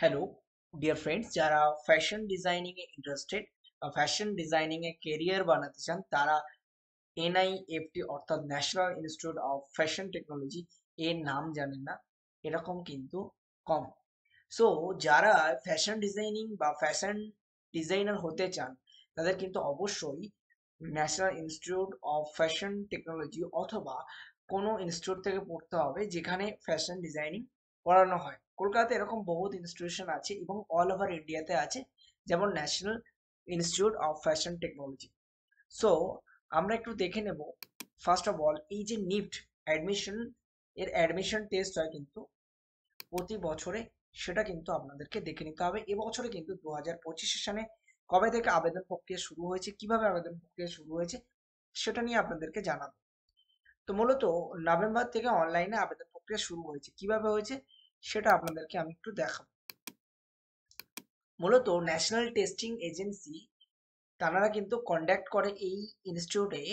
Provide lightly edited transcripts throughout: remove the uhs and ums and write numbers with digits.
Hello dear friends, যারা fashion designing এ interested বা fashion designing এ career বানাতে চান তারা এনআইএফটি অর্থাৎ national institute of fashion technology এর নাম জানেন না এরকম কিন্তু কম। সো যারা ফ্যাশন ডিজাইনিং বা ফ্যাশন ডিজাইনার হতে চান তাদের কিন্তু অবশ্যই national institute of fashion technology অথবা কোনো ইনস্টিটিউট থেকে পড়তে হবে যেখানে ফ্যাশন ডিজাইনিং পড়ানো হয়। কলকাতাতে এরকম বহুত ইনস্টিটিউশন আছে এবং অল ওভার ইন্ডিয়াতে আছে, যেমন national institute of fashion technology. So আমরা একটু দেখে নেব। ফার্স্ট অফ অল, এই যে নিফট অ্যাডমিশন এর অ্যাডমিশন টেস্ট হয় কিন্তু প্রতি বছরে, সেটা কিন্তু আপনাদেরকে দেখে নিতে হবে। এবছরে কিন্তু 2025 সালে কবে থেকে আবেদন প্রক্রিয়া শুরু হয়েছে, কিভাবে আবেদন প্রক্রিয়া শুরু হয়েছে সেটা নিয়ে আপনাদেরকে জানাবো। তো মূলত নভেম্বর থেকে অনলাইনে আবেদন প্রক্রিয়া শুরু হয়েছে। কিভাবে হয়েছে সেটা আপনাদেরকে আমি একটু দেখাবো। মূলত ন্যাশনাল টেস্টিং এজেন্সি তারা কিন্তু কন্ডাক্ট করে এই ইনস্টিটিউটে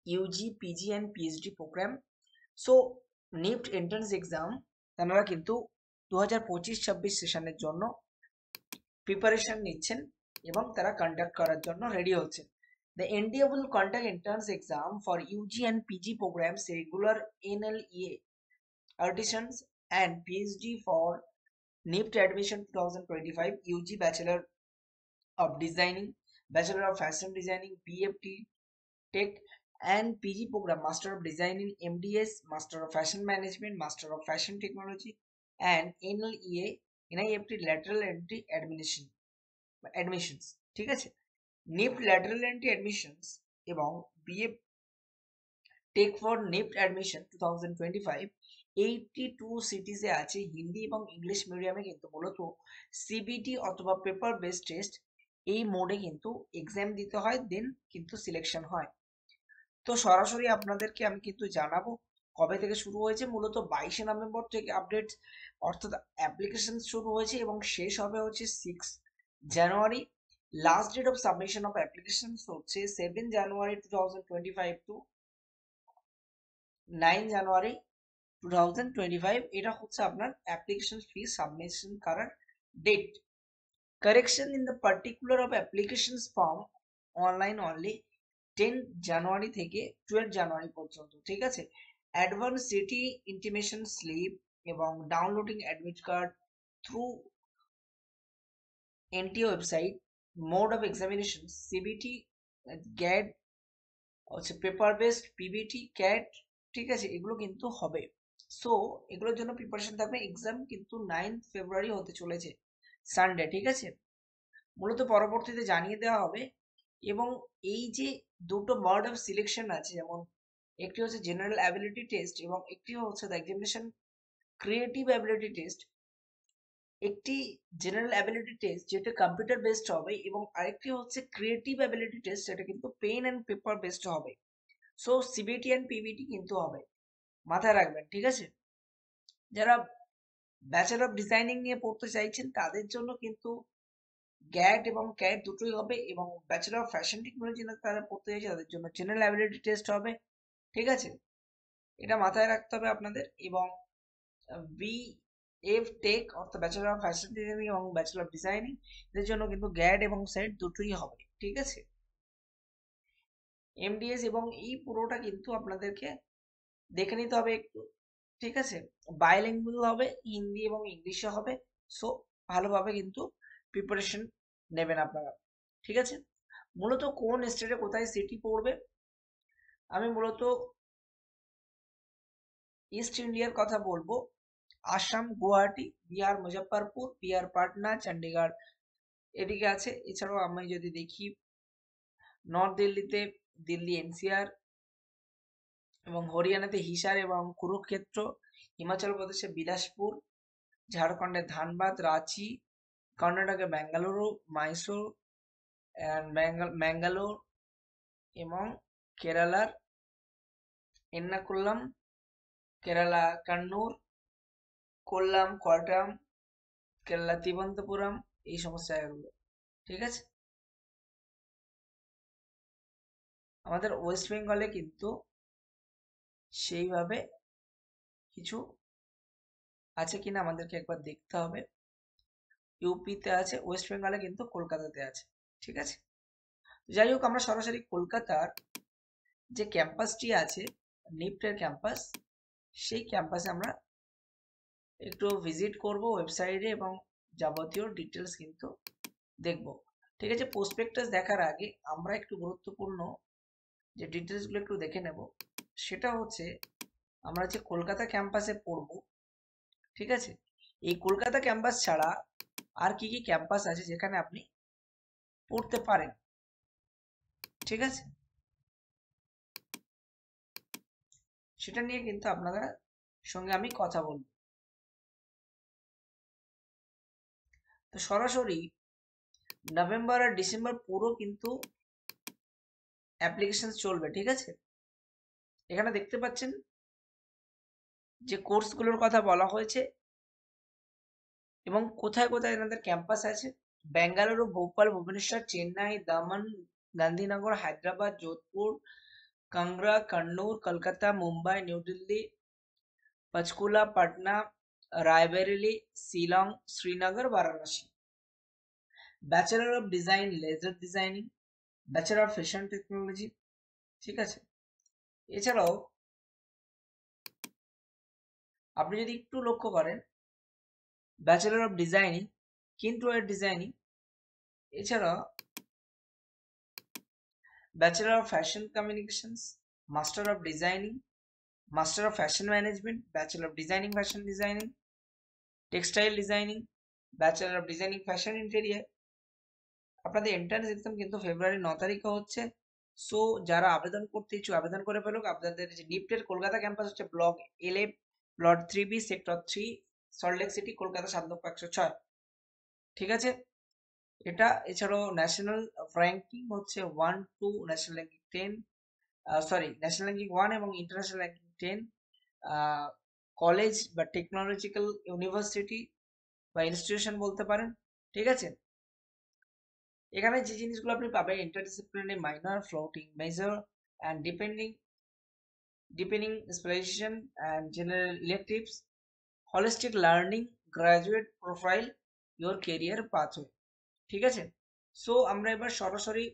UG, PG and PhD program. So NIFT entrance exam তারা কিন্তু 2025-26 সেশনের জন্য প্রিপারেশন নিচ্ছেন এবং তারা কন্ডাক্ট করার জন্য রেডি হচ্ছেন। The NDA will conduct entrance exam for UG and PG programs, regular NLEA auditions and PhD for NIFT admission 2025, UG Bachelor of Designing, Bachelor of Fashion Designing, BFT Tech and PG program, Master of Designing, MDS, Master of Fashion Management, Master of Fashion Technology and NLEA NIFT Lateral Entry Admissions। ঠিক আছে, নিফট lateral entry admissions এবং BA take for নিফট admission 2025 82 সিটিসে আছে হিন্দি এবং English মিডিয়ামে। কিন্তু মূলত CBT অথবা paper based test এই মোডে কিন্তু এক্সাম দিতে হয়, দেন কিন্তু সিলেকশন হয়। তো সরাসরি আপনাদেরকে আমি কিন্তু জানাবো কবে থেকে শুরু হয়েছে। মূলত 22শে নভেম্বর থেকে আপডেট অর্থাৎ অ্যাপ্লিকেশন শুরু হয়েছে এবং শেষ হবে হচ্ছে 6 January. Last date of submission of application হচ্ছে 7 জানুয়ারি 2025 টু 9 জানুয়ারি 2025। এটা হচ্ছে আপনার অ্যাপ্লিকেশন ফি সাবমিশন করার date. Correction in the particular of applications form online only 10 January থেকে 12 জানুয়ারি পর্যন্ত। ঠিক আছে, অ্যাডভান্স সিটি ইন্টিমেশন স্লিপ এবং downloading admit card through NTA website. Mode of examination CBT, গ্যাড হচ্ছে পেপার বেসড, পিবিটি, ক্যাট। ঠিক আছে, এগুলো কিন্তু হবে। সো এগুলোর জন্য প্রিপারেশন থাকবে। এক্সাম কিন্তু 9 ফেব্রুয়ারি হতে চলেছে, সানডে। ঠিক আছে, মূলত পরবর্তীতে জানিয়ে দেওয়া হবে। এবং এই যে দুটো মোড অফ সিলেকশন আছে, যেমন একটি হচ্ছে জেনারেল অ্যাবিলিটি টেস্ট এবং একটি হচ্ছে the examination creative ability test. একটি জেনারেল অ্যাবিলিটি টেস্ট যেটা কম্পিউটার বেসড হবে এবং আরেকটি হচ্ছে ক্রিয়েটিভ অ্যাবিলিটি টেস্ট যেটা কিন্তু পেন অ্যান্ড পেপার বেসড হবে। সো সিবিটি অ্যান্ড পিবিটি কিন্তু হবে, মাথায় রাখবেন। ঠিক আছে, যারা ব্যাচেলর অফ ডিজাইনিং নিয়ে পড়তে চাইছেন তাদের জন্য কিন্তু গ্যাট এবং ক্যাট দুটোই হবে, এবং ব্যাচেলর অফ ফ্যাশন টেকনোলজি তারা পড়তে চাইছে তাদের জন্য জেনারেল অ্যাবিলিটি টেস্ট হবে। ঠিক আছে, এটা মাথায় রাখতে হবে আপনাদের। এবং বিএফ টেক অর্থাৎ ব্যাচেলর অফ ফ্যাশন ডিজাইনিং এবং ব্যাচেলর অফ ডিজাইনিং এদের জন্য কিন্তু গ্যাট এবং সেট দুটোই হবে। ঠিক আছে, এমডিএস এবং এই পুরোটা কিন্তু আপনাদেরকে দেখে নিতে হবে একটু। ঠিক আছে, বাইলিঙ্গুয়াল হবে, হিন্দি এবং ইংলিশে হবে। সো ভালোভাবে কিন্তু প্রিপারেশন নেবেন আপনারা। ঠিক আছে, মূলত কোন স্টেটে কোথায় সিটি পড়বে, আমি মূলত ইস্ট ইন্ডিয়ার কথা বলবো। আসাম, গুয়াহাটি, বিহার মুজফ্ফরপুর, বিহার পাটনা, চণ্ডীগড় এদিকে আছে। এছাড়াও আমি যদি দেখি নর্থ দিল্লিতে দিল্লি এনসিআর এবং হরিয়ানাতে হিসার এবং কুরুক্ষেত্র, হিমাচল প্রদেশে বিলাসপুর, ঝাড়খণ্ডে ধানবাদ, রাঁচি, কর্ণাটকে বেঙ্গালুরু, মাইসোর ম্যাঙ্গালোর এবং কেরালার এর্নাকুলাম, কেরালা কান্নুর, কোল্লাম, কোয়াটাম, কেরালা তিরুবনন্তপুরম, এই সমস্ত জায়গাগুলো। ঠিক আছে, আমাদের ওয়েস্ট বেঙ্গলে কিন্তু সেইভাবে কিছু আছে কিনা আমাদেরকে একবার দেখতে হবে। ইউপিতে আছে, ওয়েস্ট বেঙ্গলে কিন্তু কলকাতাতে আছে। ঠিক আছে, যাই হোক আমরা সরাসরি কলকাতার যে ক্যাম্পাসটি আছে, নিফটের ক্যাম্পাস, সেই ক্যাম্পাসে আমরা একটু ভিজিট করব ওয়েবসাইটে এবং যাবতীয় ডিটেলস কিন্তু দেখব। ঠিক আছে, প্রসপেক্টাস দেখার আগে আমরা একটু গুরুত্বপূর্ণ যে ডিটেলসগুলো একটু দেখে নেব। সেটা হচ্ছে আমরা যে কলকাতা ক্যাম্পাসে পড়ব, ঠিক আছে, এই কলকাতা ক্যাম্পাস ছাড়া আর কি কি ক্যাম্পাস আছে যেখানে আপনি পড়তে পারেন। ঠিক আছে, সেটা নিয়ে কিন্তু আপনাদের সঙ্গে আমি কথা বলবো। তো সরাসরি নভেম্বর আর ডিসেম্বর পুরো কিন্তু অ্যাপ্লিকেশন চলবে। ঠিক আছে, এখানে দেখতে পাচ্ছেন যে কোর্সগুলোর কথা বলা হয়েছে এবং কোথায় কোথায় এনাদের ক্যাম্পাস আছে। Bengaluru, Bhopal, Bhubaneswar, Chennai, Daman, Gandhinagar, Hyderabad, Jodhpur, Kangra, Kannur, Kolkata, Mumbai, New Delhi, Panchkula, Patna, Raebareli, Shillong, Srinagar, Varanasi. Bachelor of design leather designing, bachelor of fashion technology. ঠিক আছে, এছাড়াও আপনি যদি একটু লক্ষ্য করেন, bachelor of designing, knitwear designing, এছাড়া bachelor of fashion communications, master of designing, master of fashion management, bachelor of designing fashion designing, textile designing, bachelor of designing fashion interior. আপনাদের এন্ট্রান্স এক্সাম কিন্তু ফেব্রুয়ারি 9 তারিখে হচ্ছে। সো যারা আবেদন করতে ইচ্ছুক আবেদন করে ফেলুক। আপনাদের যে নিফটের কলকাতা ক্যাম্পাস হচ্ছে block L A, plot 3B, sector 3, Salt Lake city, Kolkata 7 lakh 106। ঠিক আছে, এটা এছাড়াও ন্যাশনাল র্যাঙ্কিং হচ্ছে 1 2, national ranking 10, sorry national ranking 1 এবং ইন্টারন্যাশনাল র্যাঙ্কিং 10। কলেজ বা টেকনোলজিক্যাল ইউনিভার্সিটি বা ইনস্টিটিউশন বলতে পারেন। ঠিক আছে, এখানে যে জিনিসগুলো আপনি পাবেন, interdisciplinary minor, floating major and depending specialization and general electives, holistic learning, graduate profile, your career pathway. ঠিক আছে, সো আমরা এবার সরাসরি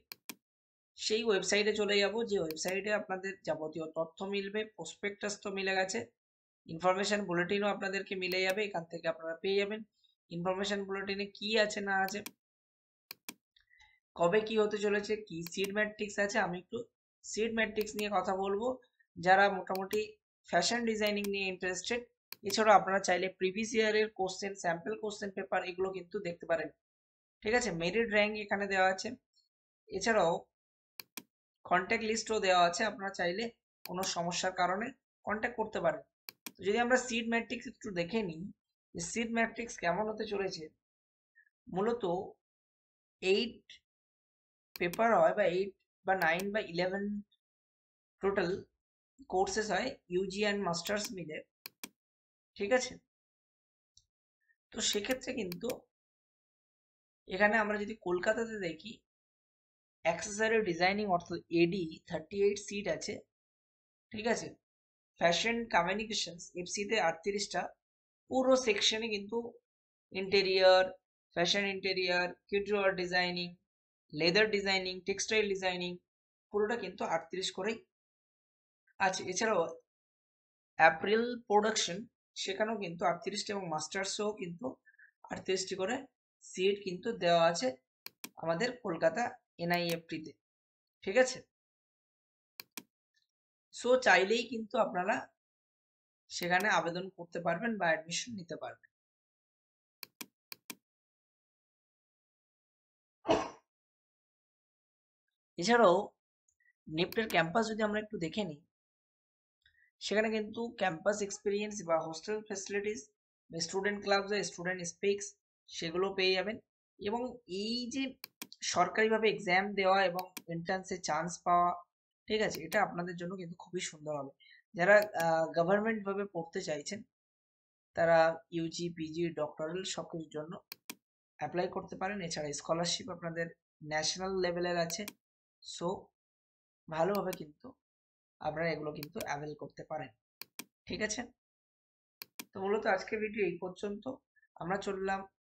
সেই ওয়েবসাইটে চলে যাব যে ওয়েবসাইটে আপনাদের যাবতীয় তথ্য মিলবে। প্রসপেক্টাস তো মিলে গেছে, ইনফরমেশন বুলেটিনও আপনাদেরকে মিলে যাবে, এখান থেকে আপনারা পেয়ে যাবেন ইনফরমেশন বুলেটিনে কি আছে না আছে, কবে কি হতে চলেছে, কি সিড ম্যাট্রিক্স আছে। আমি একটু সিড ম্যাট্রিক্স নিয়ে কথা বলবো, যারা মোটামুটি ফ্যাশন ডিজাইনিং নিয়ে ইন্টারেস্টেড। এছাড়াও আপনারা চাইলে প্রিভিয়াস ইয়ারের কোশ্চেন, স্যাম্পল কোশ্চেন পেপার এগুলো কিন্তু দেখতে পারেন। ঠিক আছে, মেরিট র্যাঙ্ক এখানে দেওয়া আছে, এছাড়াও কন্ট্যাক্ট লিস্টও দেওয়া আছে, আপনারা চাইলে কোনো সমস্যার কারণে কন্ট্যাক্ট করতে পারেন। তো যদি আমরা সিড ম্যাট্রিক্স একটু দেখে নিই যে সিড ম্যাট্রিক্স কেমন হতে চলেছে। মূলত 8 পেপার হয়, বা 8 বা 9 বা 11 টোটাল কোর্সেস হয় ইউজি অ্যান্ড মাস্টার্স মিলে। ঠিক আছে, তো সেক্ষেত্রে কিন্তু এখানে আমরা যদি কলকাতাতে দেখি, অ্যাক্সেসরি ডিজাইনিং অর্থাৎ এডি 38 সিট আছে। ঠিক আছে, ফ্যাশন কমিউনিকেশনস এফসিতে 38টা, পুরো সেকশনে কিন্তু interior, fashion interior, kidswear designing, leather designing, textile designing, পুরোটা কিন্তু 38 করেই আছে। এছাড়াও অ্যাপ্রিল প্রোডাকশন, সেখানেও কিন্তু 38টি এবং মাস্টার্সেও কিন্তু 38টি করে সিট কিন্তু দেওয়া আছে আমাদের কলকাতা এনআইএফটিতে। ঠিক আছে, সো চাইলেই কিন্তু আপনারা সেখানে আবেদন করতে পারবেন বা অ্যাডমিশন নিতে পারবেন। এছাড়াও নিফটের ক্যাম্পাস যদি আমরা একটু দেখে নিই, সেখানে কিন্তু ক্যাম্পাস এক্সপিরিয়েন্স বা hostel facilities, student club, student speaks, সেগুলো পেয়ে যাবেন। এবং এই যে সরকারিভাবে এক্সাম দেওয়া এবং এন্ট্রান্সে চান্স পাওয়া, ঠিক আছে, এটা আপনাদের জন্য কিন্তু খুবই সুন্দর হবে। যারা গভর্নমেন্ট ভাবে পড়তে চাইছেন তারা ইউজি, পিজি, ডক্টরাল সব কিছুর জন্য অ্যাপ্লাই করতে পারেন। এছাড়া স্কলারশিপ আপনাদের ন্যাশনাল লেভেলের আছে। সো ভালোভাবে কিন্তু আপনারা এগুলো কিন্তু অ্যাভেল করতে পারেন। ঠিক আছে, তো মূলত আজকের ভিডিও এই পর্যন্ত। আমরা চললাম